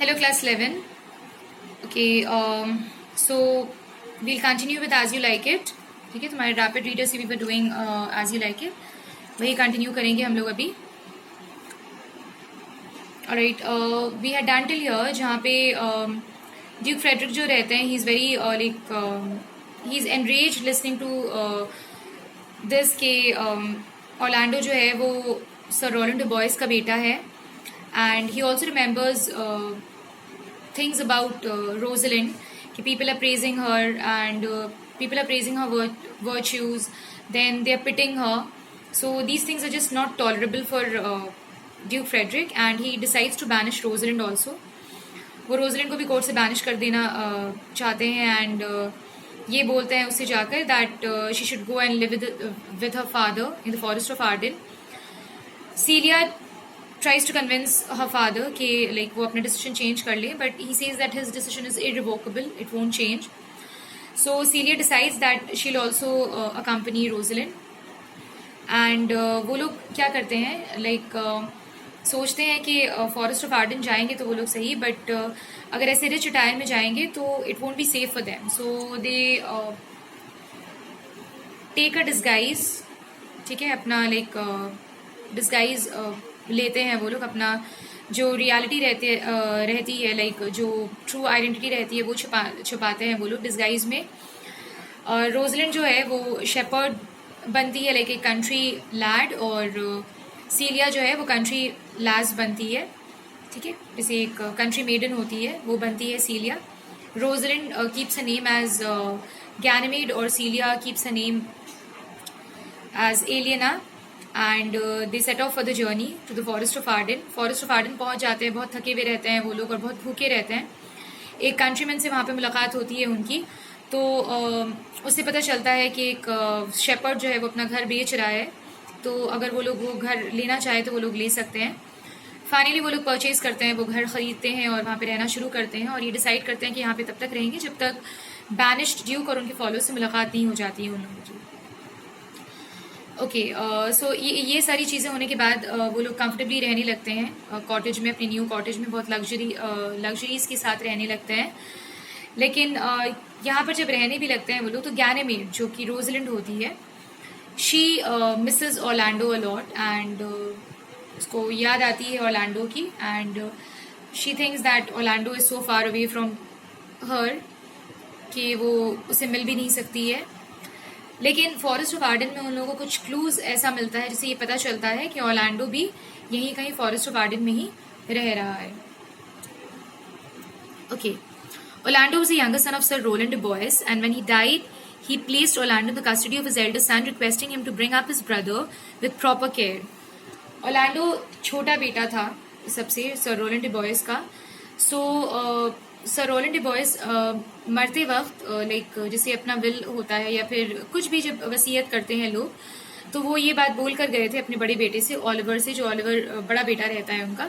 Hello, class 11. Okay, so we'll continue with As You Like It. ठीक है, तुम्हारे rapid reader से भी were doing as you like it, वही continue करेंगे हम लोग अभी. Alright, we had done till here जहाँ पे ड्यूक फ्रेडरिक जो रहते हैं, he is very he is enrage listening to this के ऑर्लैंडो जो है वो सर रोलैंड डुबॉइस का बेटा है. And he also remembers things about Rosalind. People are praising her and people are praising her virtues. Then they are pitting her. So these things are just not tolerable for Duke Frederick, and he decides to banish Rosalind also. वो Rosalind को भी court से banish कर देना चाहते हैं. And ये बोलते हैं उससे जाकर that she should go and live with her father in the forest of Arden. Celia tries to convince her father कि like वो अपना decision change कर ले, but he says that his decision is irrevocable, it won't change. So Celia decides that she'll also accompany Rosalind. And वो लोग क्या करते हैं, like सोचते हैं कि फॉरेस्ट ऑफ आर्डन जाएंगे तो वो लोग सही, बट अगर ऐसे रिच अटायर में जाएंगे तो it won't be safe for them. So they take a disguise. ठीक है, अपना लाइक डिस्गाइज लेते हैं वो लोग. अपना जो रियलिटी रहती है, लाइक जो ट्रू आइडेंटिटी रहती है वो छुपाते हैं वो लोग डिस्गाइज में. रोजलिंड जो है वो शेपर्ड बनती है, लाइक एक कंट्री लैड, और सीलिया जो है वो कंट्री लास बनती है. ठीक है, जैसे एक कंट्री मेडन होती है वो बनती है Celia. Rosalind keeps a name as Ganymede और Celia keeps a name as Aliena. And they set off for the journey to the forest of Arden. Forest of Arden पहुंच जाते हैं, बहुत थके हुए रहते हैं वो लोग और बहुत भूखे रहते हैं. एक कंट्रीमैन से वहाँ पे मुलाकात होती है उनकी, तो उससे पता चलता है कि एक शेपर्ड जो है वो अपना घर बेच रहा है, तो अगर वो लोग वो घर लेना चाहे तो वो लोग ले सकते हैं. फाइनली वो लोग परचेज करते हैं, वो घर खरीदते हैं और वहाँ पे रहना शुरू करते हैं. और ये डिसाइड करते हैं कि यहाँ पे तब तक रहेंगे जब तक बैनिश्ड ड्यूक और उनके फॉलोअर्स से मुलाकात नहीं हो जाती है उन लोगों की. ओके, सो ये सारी चीज़ें होने के बाद वो लोग कंफर्टेबली रहने लगते हैं कॉटेज में, अपनी न्यू कॉटेज में. बहुत लग्जरीज के साथ रहने लगते हैं. लेकिन यहाँ पर जब रहने भी लगते हैं वो लोग, तो गैनेमेड जो कि रोजलिंड होती है, she misses Orlando a lot. And उसको याद आती है ऑर्लैंडो की. And she thinks that Orlando is so far away from her कि वो उसे मिल भी नहीं सकती है. लेकिन फॉरेस्ट ऑफ आर्डन में उन लोगों को कुछ क्लूज ऐसा मिलता है जिससे ये पता चलता है कि ऑर्लैंडो भी यहीं कहीं फॉरेस्ट ऑफ आर्डन में ही रह रहा है. Okay, Orlando was the younger son of Sir Roland de Bois, and when he died, he placed Orlando in the custody of his elder son, requesting him to bring up his brother with proper care. Orlando छोटा बेटा था सबसे sir Roland de Bois का. So sir Roland de Bois मरते वक्त like जैसे अपना will होता है या फिर कुछ भी जब वसीयत करते हैं लोग, तो वो ये बात बोल कर गए थे अपने बड़े बेटे से, ऑलिवर से, जो ऑलिवर बड़ा बेटा रहता है उनका,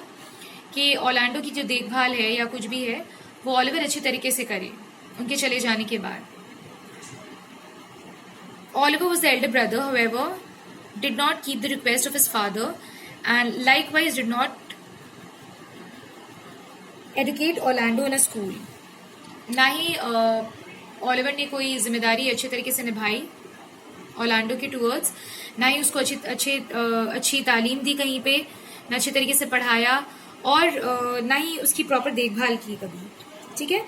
कि ऑर्लैंडो की जो देखभाल है या कुछ भी है वो ऑलिवर अच्छे तरीके से करे उनके चले जाने के बाद. Oliver was the elder brother, however, did not keep the request of his father, and likewise did not educate Orlando in a school. ना ही ऑलिवर ने कोई जिम्मेदारी अच्छे तरीके से निभाई ऑर्लैंडो के टूवर्ड्स, ना ही उसको अच्छी तालीम दी कहीं पे, ना अच्छे तरीके से पढ़ाया, और ना ही उसकी प्रॉपर देखभाल की कभी. ठीक है,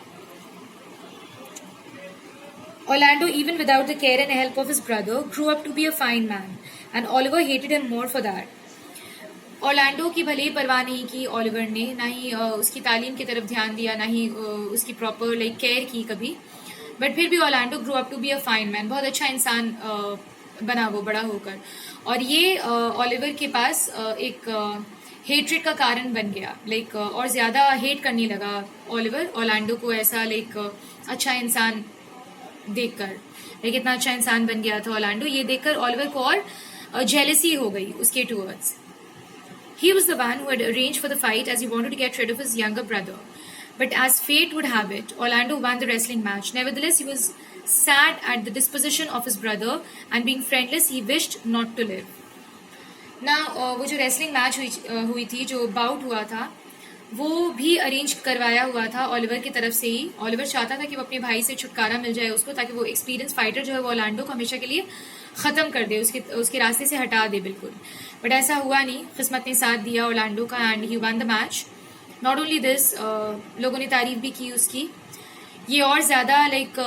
Orlando, even without the care and help of his brother, grew up to be a fine man, and Oliver hated him more for that. Orlando की भले ही परवाह नहीं की ऑलिवर ने, ना ही उसकी तालीम की तरफ ध्यान दिया, ना ही उसकी प्रॉपर लाइक केयर की कभी. बट फिर भी Orlando grow up to be a fine man, बहुत अच्छा इंसान बना वो बड़ा होकर. और ये ऑलिवर के पास एक हेट्रेड का कारण बन गया, लाइक और ज्यादा हेट करने लगा ऑलिवर ऑर्लैंडो को, ऐसा लाइक अच्छा इंसान देखकर. लाइक इतना अच्छा इंसान बन गया था ऑर्लैंडो, ये देखकर ऑलिवर को और जेलसी हो गई उसके towards. He was the one who had arranged for the fight as he wanted to get rid of his younger brother. But as fate would have it, Orlando won the wrestling match. Nevertheless, he was sad at the disposition of his brother, and being friendless, he wished not to live. ना वो जो wrestling match हुई थी, जो bought हुआ था, वो भी अरेंज करवाया हुआ था ओलिवर की तरफ से ही। ओलिवर चाहता था कि वो अपने भाई से छुटकारा मिल जाए उसको, ताकि वो एक्सपीरियंस फाइटर जो है वो ऑर्लैंडो को हमेशा के लिए ख़त्म कर दे, उसके रास्ते से हटा दे बिल्कुल। बट ऐसा हुआ नहीं, किस्मत ने साथ दिया ऑर्लैंडो का and he one the match. Not only this, लोगों ने तारीफ भी की उसकी। ये और ज़्यादा लाइक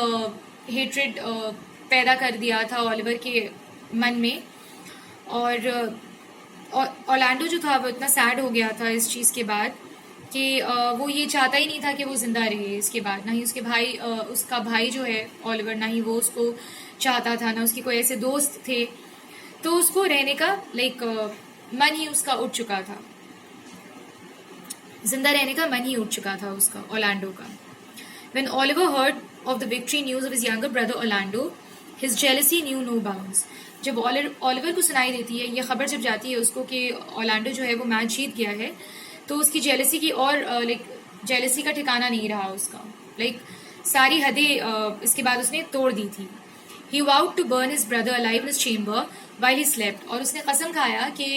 हेट्रेड पैदा कर दिया था ओलिवर के मन में। और ऑर्लैंडो जो था वो इतना सैड हो गया था इस चीज़ के बाद कि वो ये चाहता ही नहीं था कि वो जिंदा रहे इसके बाद। ना ही उसके भाई, उसका भाई जो है ओलिवर, ना ही वो उसको चाहता था, ना उसके कोई ऐसे दोस्त थे। तो उसको रहने का लाइक मन ही उसका उठ चुका था, जिंदा रहने का मन ही उठ चुका था उसका, ऑर्लैंडो का। When Oliver heard of the victory news of his younger brother Orlando, his jealousy knew no bounds. जब ओलिवर को सुनाई देती है, ये खबर जब जाती है उसको कि ऑर्लैंडो जो है वो मैच जीत गया है, तो उसकी जेलसी की और लाइक जेलसी का ठिकाना नहीं रहा उसका। लाइक सारी हदें इसके बाद उसने तोड़ दी थी। He vowed to burn his brother alive in his chamber while he slept. और उसने कसम खाया कि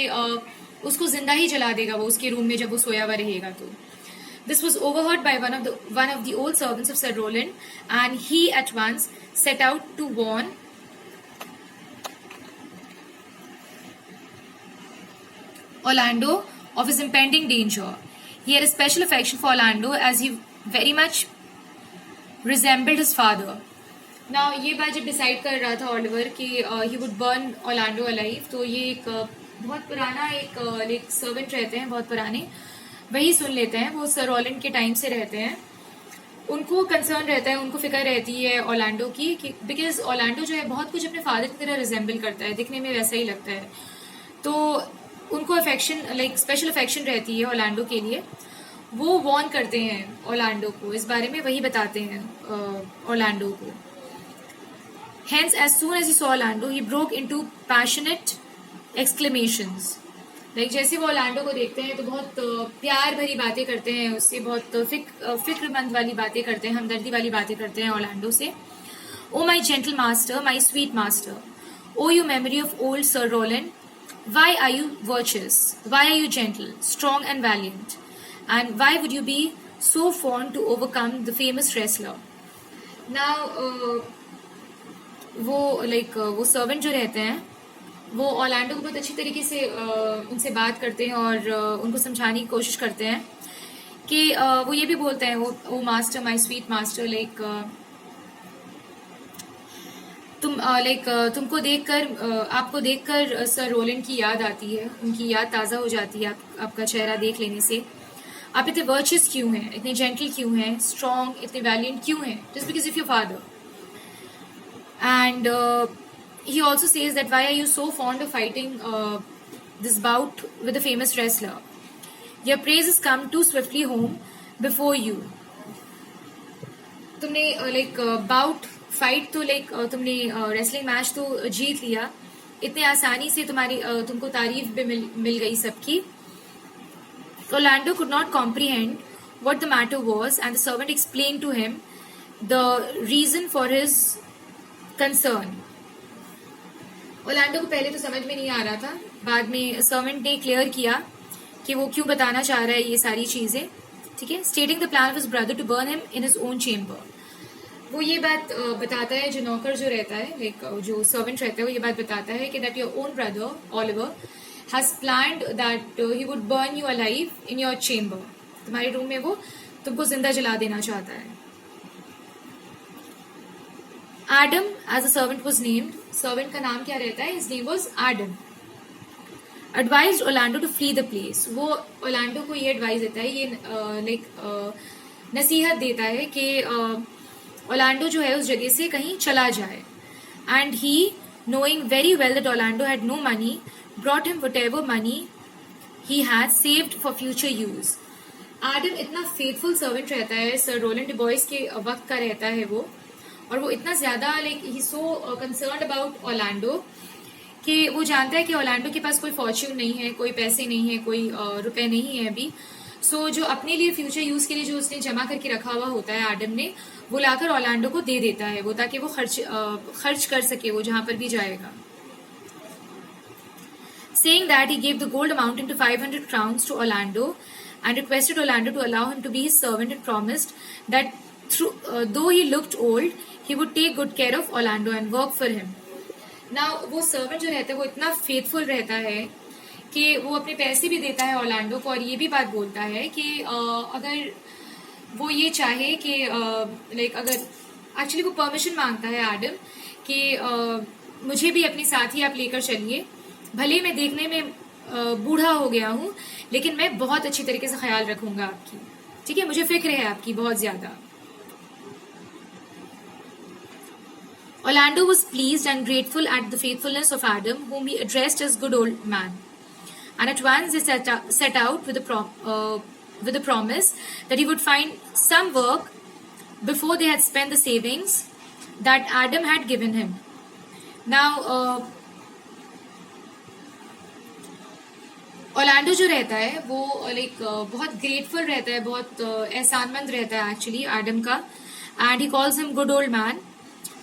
उसको जिंदा ही जला देगा वो उसके रूम में जब वो सोया हुआ रहेगा तो। This was overheard by one of the old servants of Sir Roland, and he at once set out to warn Orlando of his impending danger. He had a special affection for Orlando as he very much resembled his father. Now ये बात जब decide कर रहा था Oliver कि he would burn Orlando alive, तो ये एक बहुत पुराना एक सर्वेंट रहते हैं, बहुत पुराने, वही सुन लेते हैं। वो सर रोलैंड के टाइम से रहते हैं, उनको कंसर्न रहता है, उनको फिक्र रहती है ऑर्लैंडो की, बिकॉज ऑर्लैंडो जो है बहुत कुछ अपने फादर की तरह रिजेंबल करता है, दिखने में वैसा ही लगता है। तो उनको अफेक्शन, लाइक स्पेशल अफेक्शन रहती है ऑर्लैंडो के लिए। वो वॉर्न करते हैं ऑर्लैंडो को इस बारे में, वही बताते हैं ऑर्लैंडो को। Hence, as soon as he saw Orlando, he broke into passionate exclamations. Like जैसे वो ऑर्लैंडो को देखते हैं तो बहुत प्यार भरी बातें करते हैं उससे, बहुत फिक्रमंद वाली बातें करते हैं, हमदर्दी वाली बातें करते हैं ऑर्लैंडो से। O my gentle master, my sweet master, O you memory of old Sir Roland, why are you virtuous, why are you gentle, strong and valiant, and why would you be so fond to overcome the famous wrestler. Now वो servant जो रहते हैं वो Orlando को बहुत अच्छी तरीके से उनसे बात करते हैं और उनको समझाने की कोशिश करते हैं कि वो ये भी बोलते हैं, वो master, my sweet master, like तुमको देखकर, आपको देखकर सर रोलैंड की याद आती है, उनकी याद ताज़ा हो जाती है आपका चेहरा देख लेने से। आप इतने वर्चुअस क्यों हैं, इतने जेंटल क्यों हैं, स्ट्रॉन्ग, इतने वैलियंट क्यों हैं, just because of your father. And he also says that why are you so fond of fighting this bout with the famous wrestler? Your praises come too swiftly home before you. तुमने bought fight तो तुमने wrestling match तो जीत लिया इतने आसानी से, तुमको तारीफ भी मिल गई सबकी। Orlando could not comprehend what the matter was, and the servant explained to him the reason for his concern. Orlando को पहले तो समझ में नहीं आ रहा था, बाद में सर्वेंट ने क्लियर किया कि वो क्यों बताना चाह रहा है ये सारी चीजें, ठीक है। Stating the plan of his brother to burn him in his own chamber. वो ये बात बताता है, जो नौकर जो रहता है, जो सर्वेंट रहता है, वो ये बात बताता है कि that your own brother Oliver has planned that he would burn you alive in your chamber. तुम्हारे रूम में वो तुमको जिंदा जला देना चाहता है। Adam, as the servant was named, servant का नाम क्या रहता है, his name was Adam, advised Orlando to flee the place. वो Orlando को ये एडवाइस देता है, ये नसीहत देता है कि Orlando जो है उस जगह से कहीं चला जाए। And he, knowing very well that Orlando had no money, brought him whatever money he had saved for future use. Adam इतना फेथफुल सर्वेंट रहता है, सर रोलैंड डे बॉयस के वक्त का रहता है वो, और वो इतना ज्यादा ही सो कंसर्न्ड अबाउट ऑर्लैंडो कि वो जानता है कि ऑर्लैंडो के पास कोई फॉर्च्यून नहीं है, कोई पैसे नहीं है, कोई रुपए नहीं है अभी। सो जो अपने लिए फ्यूचर यूज के लिए जो उसने जमा करके रखा हुआ होता है एडम ने, वो लाकर ऑर्लैंडो को दे देता है वो, ताकि वो खर्च कर सके वो जहां पर भी जाएगा। Saying that, he gave the gold amounting to 500 crowns to Orlando and requested Orlando to allow him to be his servant and promised that though he looked old, he would take good care of Orlando and work for him. Now वो servant जो रहता है वो इतना faithful रहता है कि वो अपने पैसे भी देता है ऑर्लैंडो को, और ये भी बात बोलता है कि अगर वो ये चाहे कि लाइक अगर एक्चुअली वो परमिशन मांगता है एडम कि मुझे भी अपने साथ ही आप लेकर चलिए, भले मैं देखने में बूढ़ा हो गया हूँ लेकिन मैं बहुत अच्छी तरीके से ख्याल रखूंगा आपकी, ठीक है, मुझे फिक्र है आपकी बहुत ज्यादा. Orlando was pleased and grateful at the faithfulness of Adam, whom he addressed as good old man. And at once they set out with the promise that he would find some work before they had spent the savings that Adam had given him. Now, Orlando जो रहता है वो like बहुत grateful रहता है, बहुत एहसानमंद रहता है एक्चुअली एडम का, and he calls him good old man.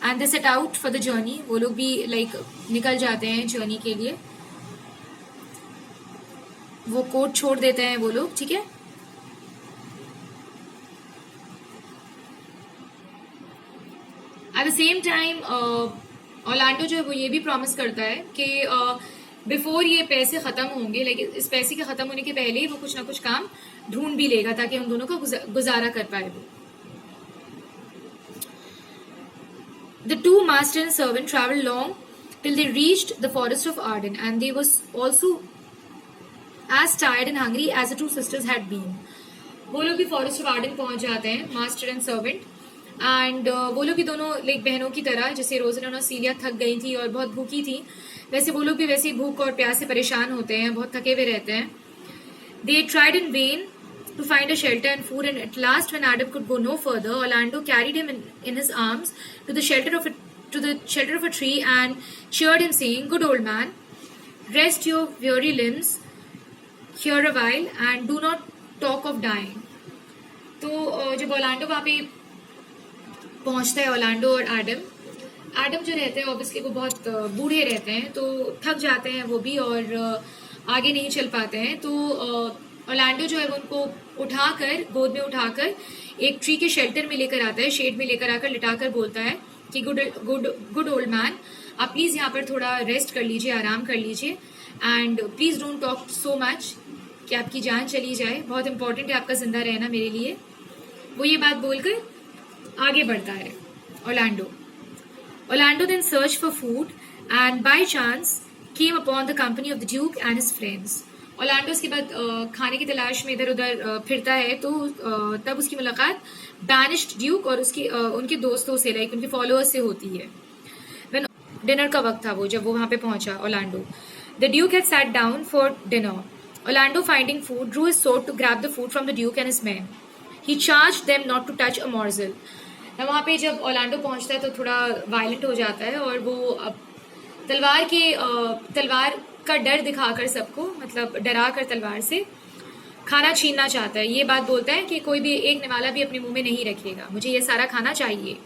And they set out for the journey. वो लोग भी लाइक निकल जाते हैं जर्नी के लिए. वो कोट छोड़ देते हैं वो लोग, ठीक है. At the same time Orlando जो है वो ये भी प्रॉमिस करता है कि बिफोर ये पैसे खत्म होंगे, लाइक इस पैसे के खत्म होने के पहले ही वो कुछ ना कुछ काम ढूंढ भी लेगा ताकि हम दोनों का गुजारा कर पाए वो. The two master and servant traveled long till they reached the forest of Arden, and they was also as tired and hungry as the two sisters had been. वो लोग भी फॉरेस्ट ऑफ आर्डन पहुंच जाते हैं, master and servant, and वो लोग भी दोनों लाइक बहनों की तरह, जैसे रोजलिन और सीलिया थक गई थी और बहुत भूखी थी, वैसे वो लोग भी वैसे ही भूख और प्यास से परेशान होते हैं, बहुत थके हुए रहते हैं. They tried in vain to find a shelter and food, and at last when Adam could go no further, Orlando carried him in his arms to the shelter of a tree and cheered him, saying, "Good old man, rest your weary limbs here a while and do not talk of dying." तो जब Orlando वहाँ पे पहुंचता है, Orlando और Adam जो रहते हैं ऑब्वियसली वो बहुत बूढ़े रहते हैं, तो थक जाते हैं वो भी और आगे नहीं चल पाते हैं. तो ऑर्लैंडो जो है वो उनको उठाकर, गोद में उठाकर एक ट्री के शेल्टर में लेकर आता है, शेड में लेकर आकर लिटाकर बोलता है कि गुड ओल्ड मैन, आप प्लीज यहाँ पर थोड़ा रेस्ट कर लीजिए, आराम कर लीजिए, and please don't talk so much कि आपकी जान चली जाए, बहुत इंपॉर्टेंट है आपका जिंदा रहना मेरे लिए. वो ये बात बोलकर आगे बढ़ता है Orlando. Orlando then searched for food and by chance came upon the company of the Duke and his friends. Orlando उसके बाद खाने की तलाश में इधर उधर फिरता है, तो तब उसकी मुलाकात banished Duke और उनके दोस्तों से, लाइक उनके फॉलोअर्स से होती है. When डिनर का वक्त था वो, जब वो वहां पे पहुंचा Orlando. The Duke had sat down for dinner. Orlando, finding food, drew his sword to grab the food from the Duke and his men. He charged them not to touch a morsel. वहाँ पे जब Orlando पहुंचता है तो थोड़ा violent हो जाता है और वो अब तलवार का डर दिखाकर सबको, मतलब डरा कर तलवार से खाना छीनना चाहता है. ये बात बोलता है कि कोई भी एक निवाला भी अपने मुंह में नहीं रखेगा, मुझे ये सारा खाना चाहिए.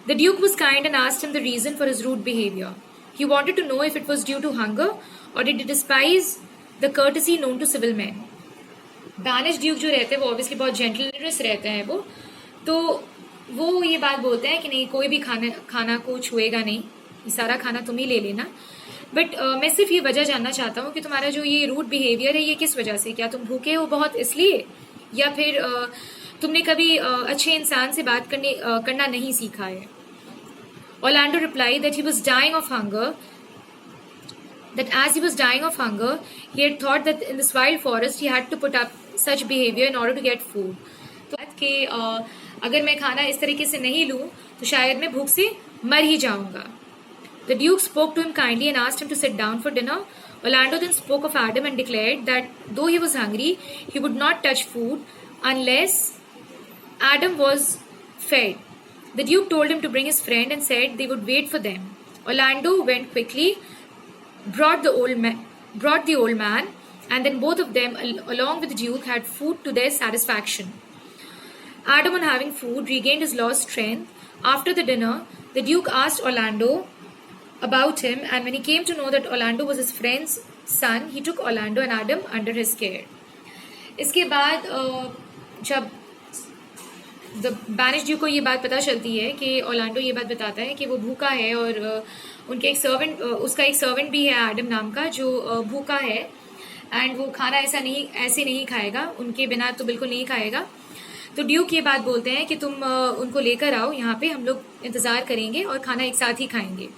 The Duke was kind and asked him the reason for his rude behavior. He wanted to know if it was due to hunger or did he despise the courtesy known to civil men. Banished Duke जो रहते हैं वो obviously बहुत gentleness रहते हैं तो वो ये बात बोलते हैं कि नहीं, कोई भी खाना को छुएगा नहीं, ये सारा खाना तुम ही ले लेना. बट मैं सिर्फ ये वजह जानना चाहता हूँ कि तुम्हारा जो ये रूड बिहेवियर है ये किस वजह से, क्या तुम भूखे हो बहुत इसलिए, या फिर तुमने कभी अच्छे इंसान से बात करना नहीं सीखा है. Orlando replied that he was dying of hunger, that as he was dying of hunger, he had thought that in this wild forest he had to put up such behavior in order to get food. तो कि अगर मैं खाना इस तरीके से नहीं लूं तो शायद मैं भूख से मर ही जाऊंगा. The Duke spoke to him kindly and asked him to sit down for dinner. Orlando then spoke of Adam and declared that though he was hungry, he would not touch food unless Adam was fed. The Duke told him to bring his friend and said they would wait for them. Orlando went quickly, brought the old man, and then both of them, along with the Duke, had food to their satisfaction. Adam, on having food, regained his lost strength. After the dinner, the Duke asked Orlando about him, and when he came to know that Orlando was his friend's son, he took Orlando and Adam under his care. इसके बाद जब the banish due को ये बात पता चलती है कि ओरलैंडो ये बात बताता है कि वो भूखा है, और उनके एक सर्वेंट, उसका एक सर्वेंट भी है एडम नाम का, जो भूखा है, एंड वो खाना ऐसे नहीं खाएगा, उनके बिना तो बिल्कुल नहीं खाएगा। तो ड्यूक ये बात बोलते हैं कि तुम उनको लेकर आओ यहाँ पे, हम लोग इंतज़ार करेंगे और खाना एक साथ ही खाएंगे।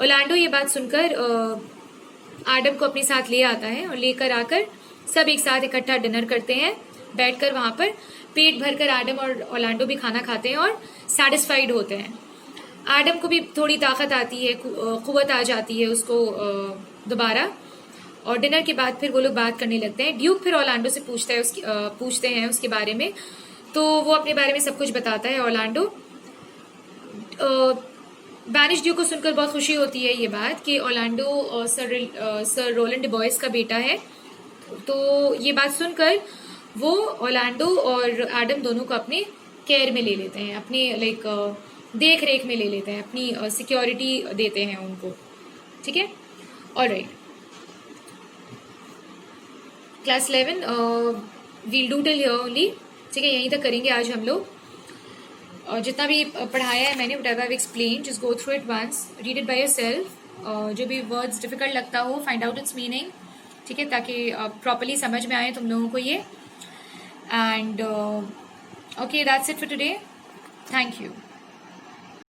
ओरलैंडो ये बात सुनकर एडम को अपने साथ ले आता है, और लेकर आकर सब एक साथ इकट्ठा डिनर करते हैं, बैठकर वहाँ पर पेट भरकर एडम और ओरलैंडो भी खाना खाते हैं और सेटिस्फाइड होते हैं। एडम को भी थोड़ी ताकत आती है, कुव्वत आ जाती है उसको दोबारा, और डिनर के बाद फिर वो लोग बात करने लगते हैं। ड्यूक फिर ओरलैंडो से पूछते हैं उसके बारे में, तो वो अपने बारे में सब कुछ बताता है ओरलैंडो। बैनिश ड्यूक को सुनकर बहुत खुशी होती है ये बात कि ओरलैंडो सर रोलैंड डिबॉयस का बेटा है। तो ये बात सुनकर वो ओरलैंडो और एडम दोनों को अपने केयर में ले लेते हैं, अपने लाइक देख रेख में ले लेते हैं, अपनी सिक्योरिटी देते हैं उनको। ठीक है, alright. Class 11 we'll do till here only. ठीक है, यहीं तक करेंगे आज हम लोग। और जितना भी पढ़ाया है मैंने, whatever I explain, just go through it once, read it by yourself. जो भी वर्ड्स डिफिकल्ट लगता हो, फाइंड आउट इट्स मीनिंग। ठीक है, ताकि प्रॉपरली समझ में आए तुम लोगों को ये। And okay, that's it for today. Thank you.